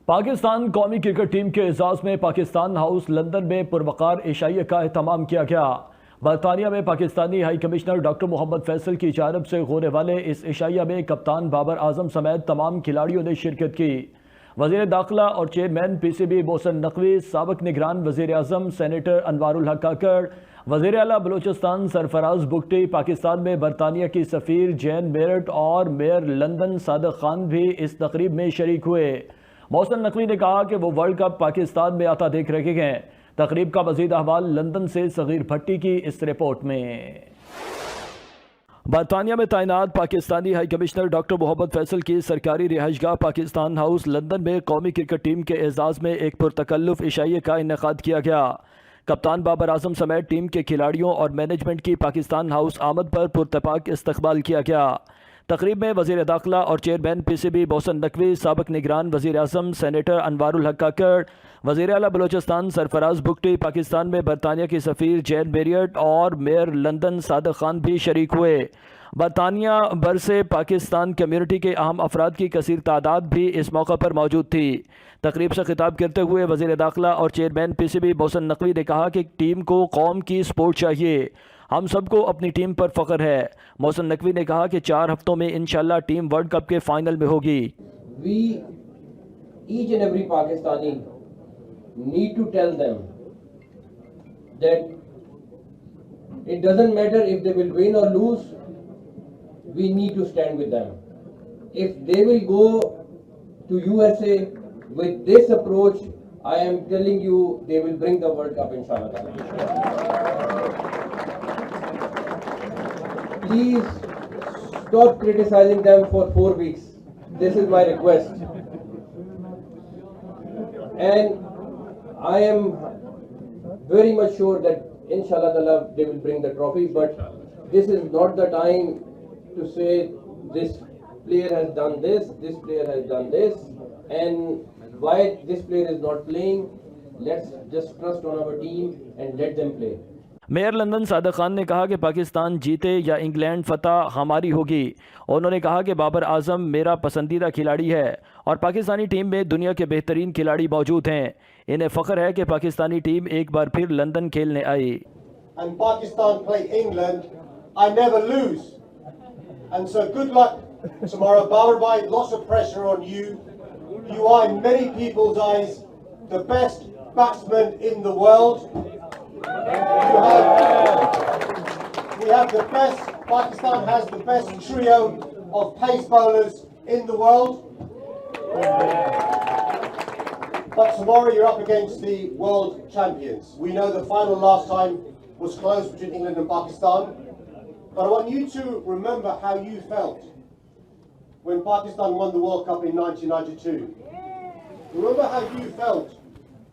पाकिस्तान कौमी cricket team के एजाज में पाकिस्तान हाउस लंदन में पुरवकार एशिया का एहतमाम किया गया। बरतानिया में Pakistani high commissioner doctor Mohammad Faisal की जानब से होने वाले इस एशिया में कप्तान बाबर आजम समेत तमाम खिलाड़ियों ने शिरकत की। वज़ीर दाखिला और चेयरमैन PCB मोहसिन नकवी, साबिक निगरान वज़ीर आज़म सेनेटर अनवारुल हक काकड़, वज़ीर आला बलूचिस्तान सरफराज बुगटी, पाकिस्तान में बरतानिया की सफ़ीर जैन मेरठ और मेयर लंदन सादिक खान भी इस तकरीब में शरीक हुए। मोहसिन नकवी ने कहा कि वो वर्ल्ड कप पाकिस्तान में आता देख रहे हैं। तकरीब का मज़ीद अहवाल लंदन से सगीर भट्टी की इस रिपोर्ट में। बरतानिया में तैनात Pakistani high commissioner doctor Mohammad Faisal की सरकारी रिहाइशगाह पाकिस्तान हाउस लंदन में कौमी क्रिकेट टीम के एजाज़ में एक पुरतकल्लुफ इशाइये का इनेकाद किया गया। कप्तान बाबर आजम समेत टीम के खिलाड़ियों और मैनेजमेंट की पाकिस्तान हाउस आमद पर पुरतपाक इस्तकबाल किया गया। तकरीब में वज़ीर दाखिला और चेयरमैन PCB मोहसिन नकवी, साबिक निगरान वज़ीर आज़म सेनेटर अनवारुल हक काकड़, वज़ीर आला बलूचिस्तान सरफराज बुगटी, पाकिस्तान में बरतानिया की सफ़ीर जैन मेरियट और मेयर लंदन सादिक खान भी शरीक हुए। बरतानिया भर से पाकिस्तान कम्यूनिटी के अहम अफराद की कसीर तादाद भी इस मौका पर मौजूद थी। तकरीब से खिताब करते हुए वज़ीर दाखिला और चेयरमैन PCB मोहसिन नकवी ने कहा कि टीम को कौम की सपोर्ट चाहिए, हम सबको अपनी टीम पर फ़ख्र है। मोहसिन नकवी ने कहा कि 4 हफ्तों में इंशाल्लाह टीम वर्ल्ड कप के फाइनल में होगी। We, each and every Pakistani need to tell them that it doesn't matter if they will win or lose, we need to stand with them. If they will go to USA with this approach, I am telling you, they will bring the World Cup inshallah. Please stop criticizing them for 4 weeks. This is my request. And I am very much sure that inshallah they will bring the trophy, but this is not the time to say this player has done this player has done this, and why this player is not playing. Let's just trust on our team and let them play. Mayor London Sadiq Khan ने कहा कि पाकिस्तान जीते या England फतह हमारी होगी। उन्होंने कहा कि बाबर आजम मेरा पसंदीदा खिलाड़ी है और पाकिस्तानी टीम में दुनिया के बेहतरीन खिलाड़ी मौजूद हैं। इन्हें फ़ख्र है कि पाकिस्तानी टीम एक बार फिर लंदन खेलने आई। And Pakistan play England, I never lose. And so good luck tomorrow, Babar bhai. Lots of pressure on you. You are in many people's eyes the best batsman in the world. We have the best, Pakistan has the best trio of pace bowlers in the world. But tomorrow you're up against the world champions. We know the final last time was close between England and Pakistan. But I want you to remember how you felt when Pakistan won the World Cup in 1992. Remember how you felt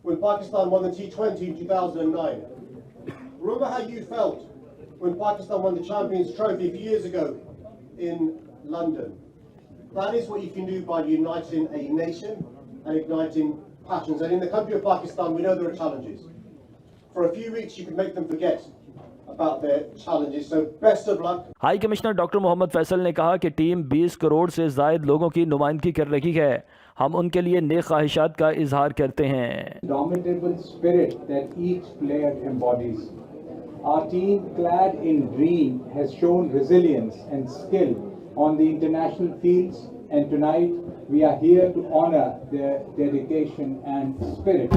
when Pakistan won the T20 in 2009. Remember how you felt when Pakistan won the Champions Trophy a few years ago in London. That is what you can do by uniting a nation and igniting passions. And in the country of Pakistan, we know there are challenges. For a few weeks, you can make them forget about their challenges. So best of luck. High commissioner doctor Mohammad Faisal ने कहा कि team 20 crore से ज़ायद लोगों की नुमाइंदगी कर रही है। हम उनके लिए नेक ख्वाहिशात का इजहार करते हैं। Domitable spirit that each player embodies. Our team, clad in green, has shown resilience and skill on the international fields, and tonight we are here to honor their dedication and spirit.